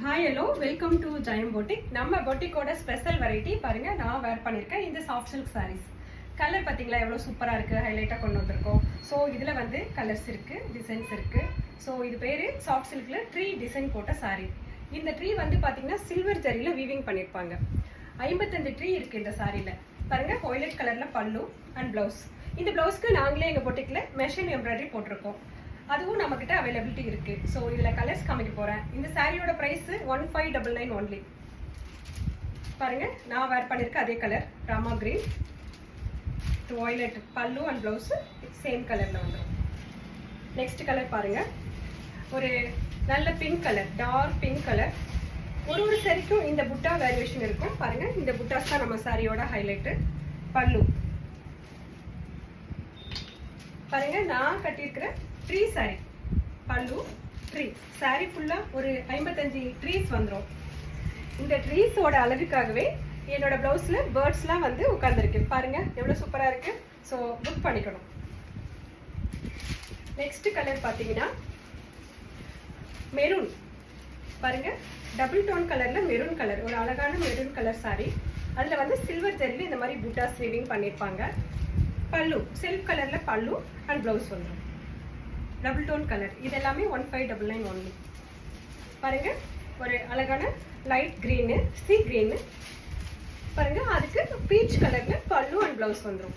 Hi hello welcome to Jayam boutique. நம்ம பொட்டிக்கோட special variety பாருங்க, நான் வேர் பண்ணியிருக்கேன் இந்த சாஃப்ட் சில்க் சாரீஸ். கலர் பார்த்தீங்களா எவ்வளோ சூப்பராக இருக்குது, ஹைலைட்டாக கொண்டு வந்திருக்கோம். ஸோ இதில் வந்து கலர்ஸ் இருக்குது, டிசைன்ஸ் இருக்குது. ஸோ இது பேர் சாஃப்ட் சில்கில் ட்ரீ டிசைன் போட்ட சாரீ. இந்த ட்ரீ வந்து பார்த்தீங்கன்னா சில்வர் ஜரியில் வீவிங் பண்ணியிருப்பாங்க. 55 ட்ரீ இருக்குது இந்த சாரியில். பாருங்கள், வயலட் கலரில் பல்லு அண்ட் ப்ளவுஸ். இந்த ப்ளவுஸ்க்கு நாங்களே எங்கள் பொட்டிக்கில் மெஷின் எம்ப்ராய்டரி போட்டிருக்கோம். அதுவும் நம்மக்கிட்ட அவைலபிலிட்டி இருக்குது. ஸோ இதில் கலர்ஸ் காமிக்க போகிறேன். இந்த சாரியோட ப்ரைஸு 1599 ஒன்லி. பாருங்கள், நான் வேர் பண்ணியிருக்கேன் அதே கலர் ராமா கிரீன், வயலட் பல்லு அண்ட் ப்ளவுஸு சேம் கலரில் வந்துடும். நெக்ஸ்ட் கலர் பாருங்கள், ஒரு நல்ல pink colour, dark pink colour. ஒரு சாரிக்கும் இந்த புட்டா வேரியேஷன் இருக்கும். பாருங்கள், இந்த புட்டாஸ் தான் நம்ம சாரியோட ஹைலைட்டு. பல்லு பாருங்கள், நான் கட்டியிருக்கிற ட்ரீ சாரி. பல்லு ட்ரீ சாரி ஃபுல்லாக ஒரு 55 ட்ரீஸ் வந்துடும். இந்த ட்ரீஸோட அழகுக்காகவே என்னோட ப்ளவுஸில் பேர்ட்ஸ்லாம் வந்து உட்காந்துருக்கு. பாருங்கள் எவ்வளோ சூப்பராக இருக்குது. ஸோ புக் பண்ணிக்கணும். நெக்ஸ்ட் கலர் பார்த்தீங்கன்னா மெரூன். பாருங்கள், டபுள் டோன் கலரில் மெரூன் கலர், ஒரு அழகான மெரூன் கலர் சாரி. அதில் வந்து சில்வர் ஜரியில் இந்த மாதிரி பூட்டாஸ் வீவிங் பண்ணியிருப்பாங்க. பல்லு சில்க் கலரில் பல்லு அண்ட் ப்ளவுஸ் வந்துடும். Double tone colour. இது எல்லாமே 1599 ஒன்லி. பாருங்கள், ஒரு அழகான லைட் க்ரீனு, சி க்ரீனு. பாருங்கள், அதுக்கு பீச் கலரில் பல்லு அண்ட் ப்ளவுஸ் வந்துடும்.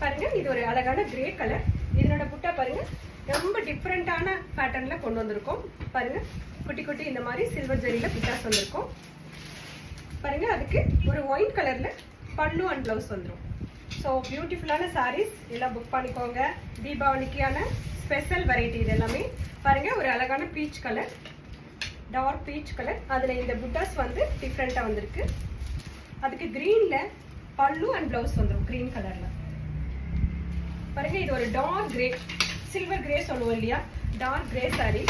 பாருங்கள், இது ஒரு அழகான கிரே கலர். இதனோட புட்டா பாருங்கள், ரொம்ப டிஃப்ரெண்ட்டான பேட்டர்னில் கொண்டு வந்திருக்கோம். பாருங்கள், குட்டி குட்டி இந்த மாதிரி சில்வர் ஜரியில் புட்டாஸ் வந்திருக்கும். பாருங்கள், அதுக்கு ஒரு ஒயிட் கலரில் பல்லு அண்ட் ப்ளவுஸ் வந்துடும். ஸோ பியூட்டிஃபுல்லான சாரீஸ் எல்லாம் புக் பண்ணிக்கோங்க. தீபாவளிக்கான ஸ்பெஷல் வெரைட்டி இது எல்லாமே. பாருங்கள், ஒரு அழகான peach colour, dark peach colour. அதில் இந்த புட்டாஸ் வந்து டிஃப்ரெண்ட்டாக வந்திருக்கு. அதுக்கு க்ரீனில் பல்லு அண்ட் ப்ளவுஸ் வந்துடும், க்ரீன் கலரில். பாருங்கள், இது ஒரு டார்க் கிரே, சில்வர் கிரே சொல்லுவோம் இல்லையா, டார்க் கிரே சாரீ.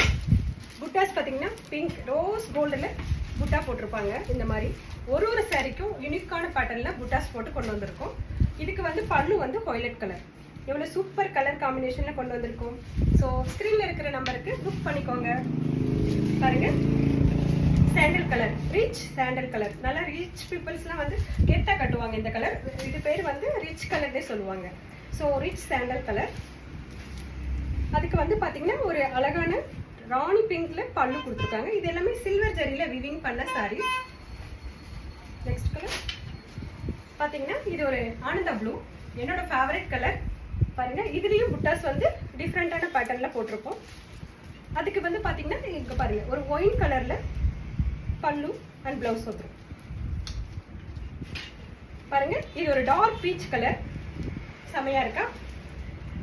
புட்டாஸ் பார்த்தீங்கன்னா பிங்க் ரோஸ் கோல்டில் புட்டா போட்டிருப்பாங்க. இந்த மாதிரி ஒரு சாரிக்கும் யூனிக்கான பேட்டர்னில் புட்டாஸ் போட்டு கொண்டு வந்திருக்கோம். இதுக்கு வந்து பல்லு வந்து வயலட் கலர். எவ்வளோ சூப்பர் கலர் காம்பினேஷனில் கொண்டு வந்திருக்கோம். ஸோ ஸ்க்ரீனில் இருக்கிற நம்பருக்கு புக் பண்ணிக்கோங்க. பாருங்கள், sandal colour, rich sandal colour. நல்லா ரிச் பீப்புள்ஸ்லாம் வந்து கெட்டாக கட்டுவாங்க இந்த கலர். இது பேர் வந்து ரிச் கலர்னே சொல்லுவாங்க. So rich sandal colour. அதுக்கு வந்து பார்த்தீங்கன்னா ஒரு அழகான ராணி பிங்க்ல பல்லு கொடுத்துருக்காங்க. இது எல்லாமே சில்வர் ஜரியில் விவிங் பண்ண சாரி. நெக்ஸ்ட் கலர் பார்த்தீங்கன்னா இது ஒரு ஆனந்தா ப்ளூ, என்னோட ஃபேவரட் கலர். பாருங்க, இதுலேயும் புட்டாஸ் வந்து டிஃப்ரெண்ட்டான பேட்டர்னில் போட்டிருப்போம். அதுக்கு வந்து பார்த்தீங்கன்னா இங்கே பாருங்க, ஒரு ஒயின் கலரில் பல்லு அண்ட் ப்ளவுஸ் வந்துடும். பாருங்க, இது ஒரு டார்க் பீச் கலர், செமையாக இருக்கா.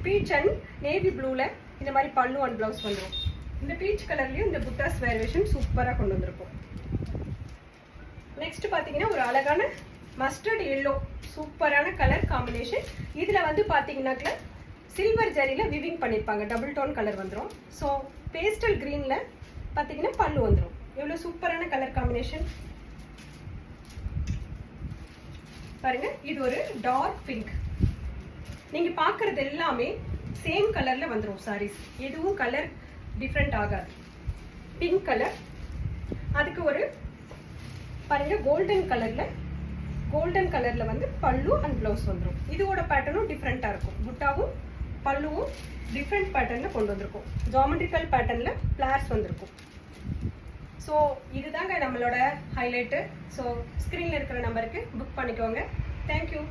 பீச் அண்ட் நேவி ப்ளூவில் இந்த மாதிரி பல்லு அண்ட் ப்ளவுஸ் வந்துடும். இந்த பீச் கலர்லேயும் இந்த புட்டாஸ் வேரியேஷன் சூப்பராக கொண்டு வந்திருக்கும். நெக்ஸ்ட் பார்த்தீங்கன்னா ஒரு அழகான மஸ்டர்ட் எல்லோ, சூப்பரான கலர் காம்பினேஷன். இதில் வந்து பார்த்தீங்கன்னாக்க சில்வர் ஜரியில் விவிங் பண்ணியிருப்பாங்க. டபுள் டோன் கலர் வந்துடும். ஸோ பேஸ்டல் க்ரீனில் பார்த்தீங்கன்னா பல்லு வந்துடும். எவ்வளோ சூப்பரான கலர் காம்பினேஷன் பாருங்கள். இது ஒரு டார்க் பிங்க். நீங்கள் பார்க்குறது எல்லாமே சேம் கலரில் வந்துடும் சாரீஸ். எதுவும் கலர் டிஃப்ரெண்ட் ஆகாது. பிங்க் கலர், அதுக்கு ஒரு பாருங்கள் கோல்டன் கலரில் வந்து பல்லு அண்ட் ப்ளவுஸ் வந்துடும். இதோட பேட்டர்னும் டிஃப்ரெண்ட்டாக இருக்கும். புட்டாவும் பல்லுவும் டிஃப்ரெண்ட் பேட்டர்னில் கொண்டு வந்திருக்கும். ஜாமெட்ரிக்கல் பேட்டர்னில் ஃப்ளார்ஸ் வந்திருக்கும். ஸோ இதுதாங்க நம்மளோட ஹைலைட்டு. ஸோ ஸ்க்ரீனில் இருக்கிற நம்பருக்கு புக் பண்ணிக்கோங்க. தேங்க்யூ.